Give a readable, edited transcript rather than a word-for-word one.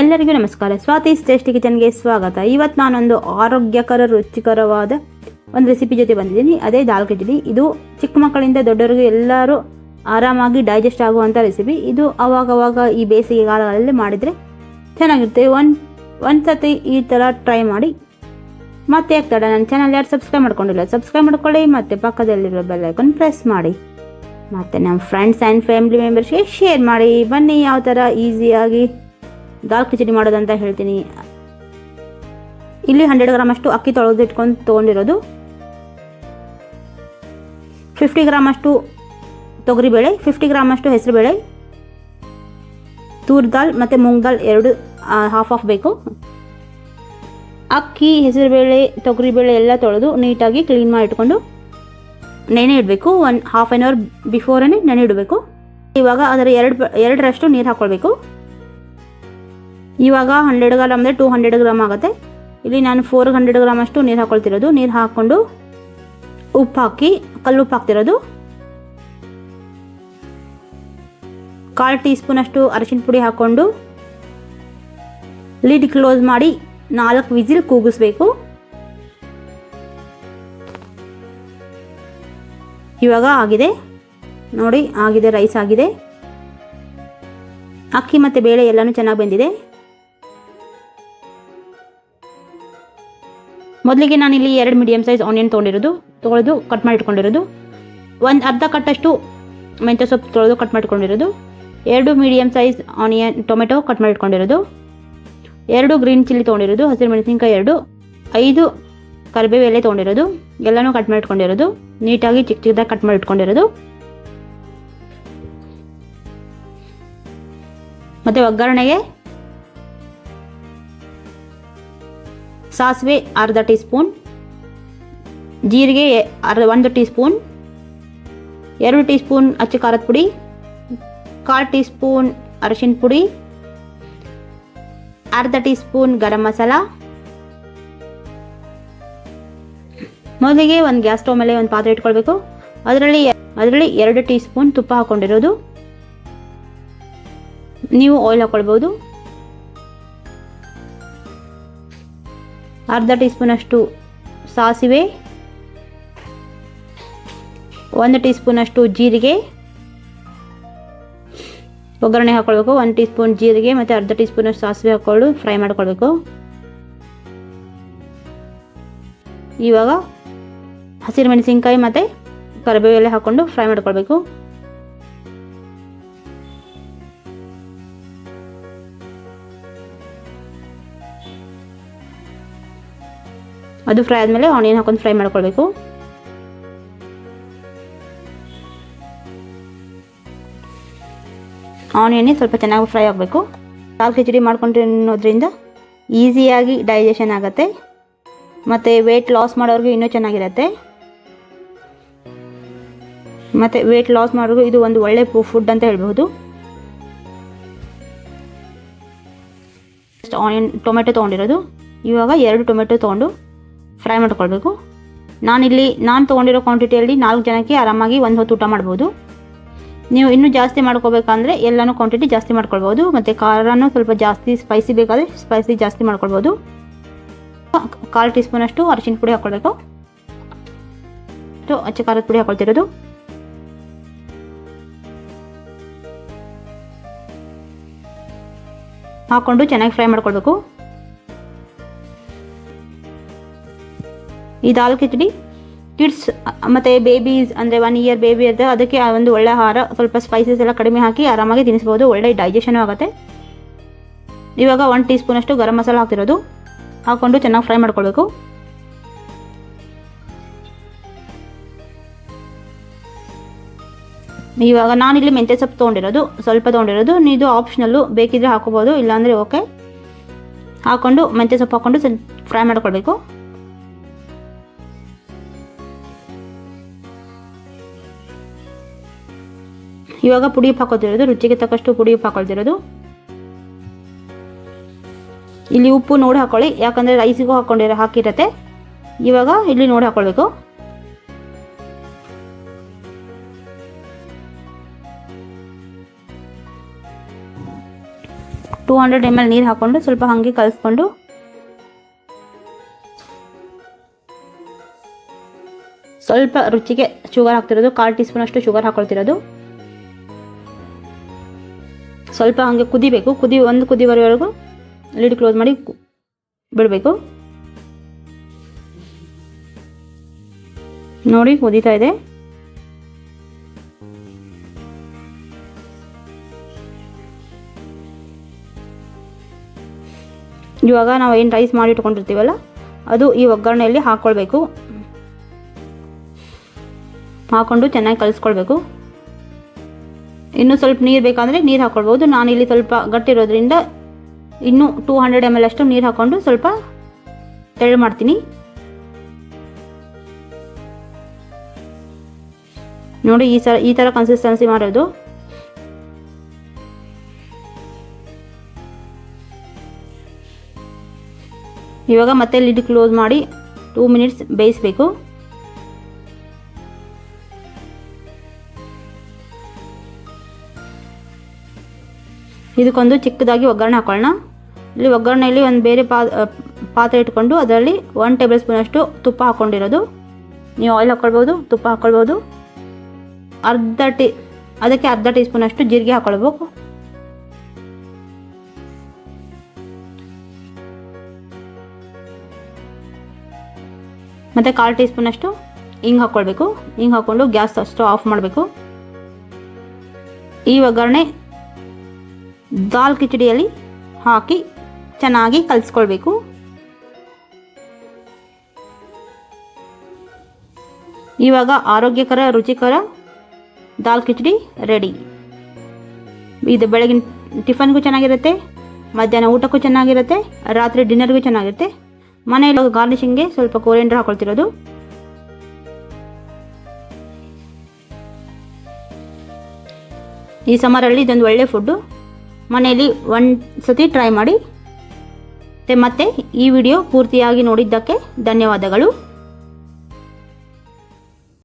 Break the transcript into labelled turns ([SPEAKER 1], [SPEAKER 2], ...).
[SPEAKER 1] ಎಲ್ಲರಿಗೂ ನಮಸ್ಕಾರ. ಸ್ವಾತೀಸ್ ಟೇಸ್ಟಿ ಕಿಚನ್ಗೆ ಸ್ವಾಗತ. ಇವತ್ತು ನಾನೊಂದು ಆರೋಗ್ಯಕರ ರುಚಿಕರವಾದ ಒಂದು ರೆಸಿಪಿ ಜೊತೆ ಬಂದಿದ್ದೀನಿ. ಅದೇ ದಾಲ್ ಕಿಚಡಿ. ಇದು ಚಿಕ್ಕ ಮಕ್ಕಳಿಂದ ದೊಡ್ಡವರಿಗೆ ಎಲ್ಲರೂ ಆರಾಮಾಗಿ ಡೈಜೆಸ್ಟ್ ಆಗುವಂಥ ರೆಸಿಪಿ. ಇದು ಅವಾಗವಾಗ ಈ ಬೇಸಿಗೆ ಕಾಲಗಳಲ್ಲಿ ಮಾಡಿದರೆ ಚೆನ್ನಾಗಿರುತ್ತೆ. ಒಂದು ಸತಿ ಈ ಥರ ಟ್ರೈ ಮಾಡಿ. ಮತ್ತೆ ಯಾಕೆ ತಡ, ನನ್ನ ಚಾನಲ್ ಯಾರು ಸಬ್ಸ್ಕ್ರೈಬ್ ಮಾಡ್ಕೊಂಡಿಲ್ಲ ಸಬ್ಸ್ಕ್ರೈಬ್ ಮಾಡ್ಕೊಳ್ಳಿ, ಮತ್ತು ಪಕ್ಕದಲ್ಲಿರೋ ಬೆಲ್ ಐಕಾನ್ ಪ್ರೆಸ್ ಮಾಡಿ, ಮತ್ತು ನಮ್ಮ ಫ್ರೆಂಡ್ಸ್ ಆ್ಯಂಡ್ ಫ್ಯಾಮಿಲಿ ಮೆಂಬರ್ಸ್ಗೆ ಶೇರ್ ಮಾಡಿ. ಬನ್ನಿ ಯಾವ ಥರ ಈಸಿಯಾಗಿ ದಾಲ್ ಕಿಚಡಿ ಮಾಡೋದಂತ ಹೇಳ್ತೀನಿ. ಇಲ್ಲಿ 100 ಗ್ರಾಮ್ ಅಷ್ಟು ಅಕ್ಕಿ ತೊಳೆದಿಟ್ಕೊಂಡು ತೊಗೊಂಡಿರೋದು, 50 ಗ್ರಾಮ್ ಅಷ್ಟು ತೊಗರಿಬೇಳೆ, 50 ಗ್ರಾಮ್ ಅಷ್ಟು ಹೆಸರುಬೇಳೆ, ತೂರ್ ದಾಲ್ ಮತ್ತು ಮೂಂಗ್ ದಾಲ್ ಎರಡು ಹಾಫ್ ಬೇಕು. ಅಕ್ಕಿ, ಹೆಸರುಬೇಳೆ, ತೊಗರಿಬೇಳೆ ಎಲ್ಲ ತೊಳೆದು ನೀಟಾಗಿ ಕ್ಲೀನ್ ಮಾಡಿ ಇಟ್ಕೊಂಡು ನೆನೆ ಇಡಬೇಕು. ಹಾಫ್ ಆನ್ ಅವರ್ ಬಿಫೋರೇ ನೆನೆ ಇಡಬೇಕು. ಇವಾಗ ಅದರ ಎರಡರಷ್ಟು ನೀರು ಹಾಕ್ಕೊಳ್ಬೇಕು. ಇವಾಗ 100 ಗ್ರಾಮ್ ಅಂದರೆ 200 ಗ್ರಾಮ್ ಆಗುತ್ತೆ. ಇಲ್ಲಿ ನಾನು 400 ಗ್ರಾಮ್ ಅಷ್ಟು ನೀರು ಹಾಕ್ಕೊಳ್ತಿರೋದು. ನೀರು ಹಾಕ್ಕೊಂಡು ಉಪ್ಪು ಹಾಕಿ, ಕಲ್ಲುಪ್ಪು ಹಾಕ್ತಿರೋದು, 1/4 ಟೀ ಸ್ಪೂನ್ ಅಷ್ಟು ಅರಿಶಿನ ಪುಡಿ ಹಾಕ್ಕೊಂಡು ಲಿಡ್ ಕ್ಲೋಸ್ ಮಾಡಿ 4 ವಿಸಿಲ್ ಕೂಗಿಸ್ಬೇಕು. ಇವಾಗ ಆಗಿದೆ ನೋಡಿ, ಆಗಿದೆ, ರೈಸ್ ಆಗಿದೆ. ಅಕ್ಕಿ ಮತ್ತು ಬೇಳೆ ಎಲ್ಲನೂ ಚೆನ್ನಾಗಿ ಬೆಂದಿದೆ. ಮೊದಲಿಗೆ ನಾನಿಲ್ಲಿ 2 ಮೀಡಿಯಮ್ ಸೈಜ್ ಆನಿಯನ್ ತೊಳೆದು ಕಟ್ ಮಾಡಿ ಇಟ್ಕೊಂಡಿರೋದು, ಒಂದು ಅರ್ಧ ಕಟ್ಟಷ್ಟು ಮೆಂತ್ಯ ಸೊಪ್ಪು ತೊಳೆದು ಕಟ್ ಮಾಡಿಟ್ಕೊಂಡಿರೋದು, 2 medium size onion tomato cut ಮಾಡಿ ಇಟ್ಕೊಂಡಿರೋದು, 2 ಗ್ರೀನ್ ಚಿಲ್ಲಿ ತೊಗೊಂಡಿರೋದು, ಹಸಿರು ಮೆಣಸಿನ್ಕಾಯಿ 2, 5 ಕರಿಬೇವು ಎಲೆ ತೊಗೊಂಡಿರೋದು, ಎಲ್ಲನೂ ಕಟ್ ಮಾಡಿ ಇಟ್ಕೊಂಡಿರೋದು, ನೀಟಾಗಿ ಚಿಕ್ಕದಾಗಿ ಕಟ್ ಮಾಡಿ ಇಟ್ಕೊಂಡಿರೋದು. ಮತ್ತು ಒಗ್ಗರಣೆಗೆ ಸಾಸಿವೆ ಅರ್ಧ ಟೀ ಸ್ಪೂನ್, ಜೀರಿಗೆ 1 ಟೀ ಸ್ಪೂನ್, 2 ಟೀ ಸ್ಪೂನ್ ಅಚ್ಚ ಖಾರದ ಪುಡಿ, 1/4 ಟೀ ಸ್ಪೂನ್ ಅರಿಶಿನ ಪುಡಿ, ಅರ್ಧ ಟೀ ಸ್ಪೂನ್ ಗರಂ ಮಸಾಲ. ಮೊದಲಿಗೆ ಒಂದು ಗ್ಯಾಸ್ ಸ್ಟವ್ ಮೇಲೆ ಒಂದು ಪಾತ್ರೆ ಇಟ್ಕೊಳ್ಬೇಕು. ಅದರಲ್ಲಿ 2 ಟೀ ಸ್ಪೂನ್ ತುಪ್ಪ ಹಾಕ್ಕೊಂಡಿರೋದು, ನೀವು ಆಯಿಲ್ ಹಾಕ್ಕೊಳ್ಬೋದು. ಅರ್ಧ ಟೀ ಸ್ಪೂನ್ ಅಷ್ಟು ಸಾಸಿವೆ, 1 ಟೀ ಸ್ಪೂನ್ ಅಷ್ಟು ಜೀರಿಗೆ ಒಗ್ಗರಣೆ ಹಾಕ್ಕೊಳ್ಬೇಕು. 1 ಟೀ ಸ್ಪೂನ್ ಜೀರಿಗೆ ಮತ್ತು ಅರ್ಧ ಟೀ ಸ್ಪೂನ್ ಅಷ್ಟು ಸಾಸಿವೆ ಹಾಕ್ಕೊಂಡು ಫ್ರೈ ಮಾಡ್ಕೊಳ್ಬೇಕು. ಇವಾಗ ಹಸಿರು ಮೆಣಸಿನ್ಕಾಯಿ ಮತ್ತು ಕರಿಬೇವು ಎಲೆ ಹಾಕ್ಕೊಂಡು ಫ್ರೈ ಮಾಡ್ಕೊಳ್ಬೇಕು. ಅದು ಫ್ರೈ ಆದಮೇಲೆ ಆನಿಯನ್ ಹಾಕೊಂಡು ಫ್ರೈ ಮಾಡ್ಕೊಳ್ಬೇಕು. ಆನಿಯನ್ನೇ ಸ್ವಲ್ಪ ಚೆನ್ನಾಗಿ ಫ್ರೈ ಆಗಬೇಕು. ದಾಲ್ ಕಿಚಡಿ ಮಾಡ್ಕೊಂಡಿರೋದ್ರಿಂದ ಈಸಿಯಾಗಿ ಡೈಜೆಷನ್ ಆಗುತ್ತೆ, ಮತ್ತು ವೆಯ್ಟ್ ಲಾಸ್ ಮಾಡೋರಿಗೆ ಇನ್ನೂ ಚೆನ್ನಾಗಿರುತ್ತೆ. ಮತ್ತು ವೆಯ್ಟ್ ಲಾಸ್ ಮಾಡೋರಿಗೆ ಇದು ಒಂದು ಒಳ್ಳೆ ಫುಡ್ ಅಂತ ಹೇಳ್ಬೋದು. ಆನಿಯನ್ ಟೊಮೆಟೊ ತೊಗೊಂಡಿರೋದು, ಇವಾಗ 2 ಟೊಮೆಟೊ ತೊಗೊಂಡು ಫ್ರೈ ಮಾಡ್ಕೊಳ್ಬೇಕು. ನಾನು ತೊಗೊಂಡಿರೋ ಕ್ವಾಂಟಿಟಿಯಲ್ಲಿ 4 ಜನಕ್ಕೆ ಆರಾಮಾಗಿ ಒಂದು ಹೊತ್ತು ಊಟ ಮಾಡ್ಬೋದು. ನೀವು ಇನ್ನೂ ಜಾಸ್ತಿ ಮಾಡ್ಕೋಬೇಕಂದ್ರೆ ಎಲ್ಲನೂ ಕ್ವಾಂಟಿಟಿ ಜಾಸ್ತಿ ಮಾಡ್ಕೊಳ್ಬೋದು. ಮತ್ತು ಖಾರನೂ ಸ್ವಲ್ಪ ಜಾಸ್ತಿ, ಸ್ಪೈಸಿ ಬೇಕಾದರೆ ಸ್ಪೈಸಿ ಜಾಸ್ತಿ ಮಾಡ್ಕೊಳ್ಬೋದು. 1/4 ಟೀ ಸ್ಪೂನ್ ಅಷ್ಟು ಅರಿಶಿನ ಪುಡಿ ಹಾಕ್ಕೊಳ್ಬೇಕು. ಅಚ್ಚ ಖಾರದ ಪುಡಿ ಹಾಕ್ಕೊಳ್ತಿರೋದು, ಹಾಕ್ಕೊಂಡು ಚೆನ್ನಾಗಿ ಫ್ರೈ ಮಾಡ್ಕೊಳ್ಬೇಕು. ಈ ದಾಲ್ ಕಿಚಡಿ ಕಿಡ್ಸ್ ಮತ್ತು ಬೇಬೀಸ್ ಅಂದರೆ 1 ಇಯರ್ ಬೇಬಿ ಇರುತ್ತೆ, ಅದಕ್ಕೆ ಒಂದು ಒಳ್ಳೆ ಆಹಾರ. ಸ್ವಲ್ಪ ಸ್ಪೈಸಸ್ ಎಲ್ಲ ಕಡಿಮೆ ಹಾಕಿ ಆರಾಮಾಗಿ ತಿನ್ನಿಸ್ಬೋದು, ಒಳ್ಳೆ ಡೈಜೆಷನ್ ಆಗುತ್ತೆ. ಇವಾಗ 1 ಟೀ ಸ್ಪೂನ್ ಅಷ್ಟು ಗರಂ ಮಸಾಲ ಹಾಕ್ತಿರೋದು, ಹಾಕ್ಕೊಂಡು ಚೆನ್ನಾಗಿ ಫ್ರೈ ಮಾಡ್ಕೊಳ್ಬೇಕು. ಇವಾಗ ನಾನಿಲ್ಲಿ ಮೆಂತ್ಯ ಸೊಪ್ಪು ತೊಗೊಂಡಿರೋದು, ಸ್ವಲ್ಪ ತೊಗೊಂಡಿರೋದು. ಇದು ಆಪ್ಷನಲ್ಲು, ಬೇಕಿದ್ರೆ ಹಾಕೋಬೋದು, ಇಲ್ಲಾಂದರೆ ಓಕೆ. ಹಾಕ್ಕೊಂಡು ಮೆಂತ್ಯ ಸೊಪ್ಪು ಹಾಕ್ಕೊಂಡು ಫ್ರೈ ಮಾಡ್ಕೊಳ್ಬೇಕು. ಇವಾಗ ಪುಡಿ ಉಪ್ಪು ಹಾಕೋತಿರೋದು, ರುಚಿಗೆ ತಕ್ಕಷ್ಟು ಪುಡಿ ಉಪ್ಪು ಹಾಕೊಳ್ತಿರೋದು. ಇಲ್ಲಿ ಉಪ್ಪು ನೋಡಿ ಹಾಕೊಳ್ಳಿ, ಯಾಕಂದರೆ ರೈಸಿಗೂ ಹಾಕಿರತ್ತೆ. ಇವಾಗ ಇಲ್ಲಿ ನೋಡಿ ಹಾಕ್ಕೊಳ್ಬೇಕು. 200 ml ನೀರು ಹಾಕ್ಕೊಂಡು ಸ್ವಲ್ಪ ಹಾಗೆ ಕಲಿಸ್ಕೊಂಡು ಸ್ವಲ್ಪ ರುಚಿಗೆ ಶುಗರ್ ಹಾಕ್ತಿರೋದು, 1/4 ಟೀ ಸ್ಪೂನ್ ಅಷ್ಟು ಶುಗರ್ ಹಾಕೊಳ್ತಿರೋದು. ಸ್ವಲ್ಪ ಹಾಗೆ ಕುದಿಬೇಕು. ಒಂದು ಕುದಿ ಬರೋವರೆಗೂ ಲಿಡ್ ಕ್ಲೋಸ್ ಮಾಡಿ ಬಿಡಬೇಕು. ನೋಡಿ ಕುದೀತಾ ಇದೆ. ಇವಾಗ ನಾವು ಏನು ರೈಸ್ ಮಾಡಿ ಇಟ್ಕೊಂಡಿರ್ತೀವಲ್ಲ ಅದು ಈ ಒಗ್ಗರಣೆಯಲ್ಲಿ ಹಾಕ್ಕೊಳ್ಬೇಕು. ಹಾಕ್ಕೊಂಡು ಚೆನ್ನಾಗಿ ಕಲಿಸ್ಕೊಳ್ಬೇಕು. ಇನ್ನೂ ಸ್ವಲ್ಪ ನೀರು ಬೇಕಂದರೆ ನೀರು ಹಾಕ್ಕೊಳ್ಬೋದು. ನಾನಿಲ್ಲಿ ಸ್ವಲ್ಪ ಗಟ್ಟಿರೋದ್ರಿಂದ ಇನ್ನೂ 200 ml ಅಷ್ಟು ನೀರು ಹಾಕ್ಕೊಂಡು ಸ್ವಲ್ಪ ತೆಳು ಮಾಡ್ತೀನಿ. ನೋಡಿ ಈ ಥರ ಕನ್ಸಿಸ್ಟೆನ್ಸಿ ಮಾಡೋದು. ಇವಾಗ ಮತ್ತೆ ಲಿಡ್ ಕ್ಲೋಸ್ ಮಾಡಿ 2 ಮಿನಿಟ್ಸ್ ಬೇಯಿಸಬೇಕು. ಇದಕ್ಕೊಂದು ಚಿಕ್ಕದಾಗಿ ಒಗ್ಗರಣೆ ಹಾಕೊಳ್ಳೋಣ. ಇಲ್ಲಿ ಒಗ್ಗರಣೆಯಲ್ಲಿ ಒಂದು ಬೇರೆ ಪಾತ್ರೆ ಇಟ್ಕೊಂಡು ಅದರಲ್ಲಿ 1 ಟೇಬಲ್ ಸ್ಪೂನ್ ಅಷ್ಟು ತುಪ್ಪ ಹಾಕ್ಕೊಂಡಿರೋದು. ನೀವು ಆಯಿಲ್ ಹಾಕ್ಕೊಳ್ಬೋದು, ತುಪ್ಪ ಹಾಕ್ಕೊಳ್ಬೋದು. ಅದಕ್ಕೆ ಅರ್ಧ ಟೀ ಸ್ಪೂನ್ ಅಷ್ಟು ಜೀರಿಗೆ ಹಾಕ್ಕೊಳ್ಬೇಕು. ಮತ್ತು 1/4 ಟೀ ಸ್ಪೂನ್ ಅಷ್ಟು ಹಿಂಗೆ ಹಾಕ್ಕೊಳ್ಬೇಕು. ಹಿಂಗೆ ಹಾಕ್ಕೊಂಡು ಗ್ಯಾಸ್ ಸ್ಟವ್ ಆಫ್ ಮಾಡಬೇಕು. ಈ ಒಗ್ಗರಣೆ ದಾಲ್ ಕಿಚಡಿಯಲ್ಲಿ ಹಾಕಿ ಚೆನ್ನಾಗಿ ಕಲಿಸ್ಕೊಳ್ಬೇಕು. ಇವಾಗ ಆರೋಗ್ಯಕರ ರುಚಿಕರ ದಾಲ್ ಕಿಚಡಿ ರೆಡಿ. ಇದು ಬೆಳಗಿನ ಟಿಫನ್ಗೂ ಚೆನ್ನಾಗಿರುತ್ತೆ, ಮಧ್ಯಾಹ್ನ ಊಟಕ್ಕೂ ಚೆನ್ನಾಗಿರುತ್ತೆ, ರಾತ್ರಿ ಡಿನ್ನರ್ಗೂ ಚೆನ್ನಾಗಿರುತ್ತೆ. ಮನೆಯಲ್ಲಿ ಗಾರ್ನಿಷಿಂಗ್ಗೆ ಸ್ವಲ್ಪ ಕೊರಿಯಂಡರ್ ಹಾಕೊಳ್ತಿರೋದು. ಈ ಸಮ್ಮರಲ್ಲಿ ಇದೊಂದು ಒಳ್ಳೆ ಫುಡ್ಡು. ಮನೆಯಲ್ಲಿ ಒಂದು ಸತಿ ಟ್ರೈ ಮಾಡಿ. ಮತ್ತು ಈ ವಿಡಿಯೋ ಪೂರ್ತಿಯಾಗಿ ನೋಡಿದ್ದಕ್ಕೆ ಧನ್ಯವಾದಗಳು.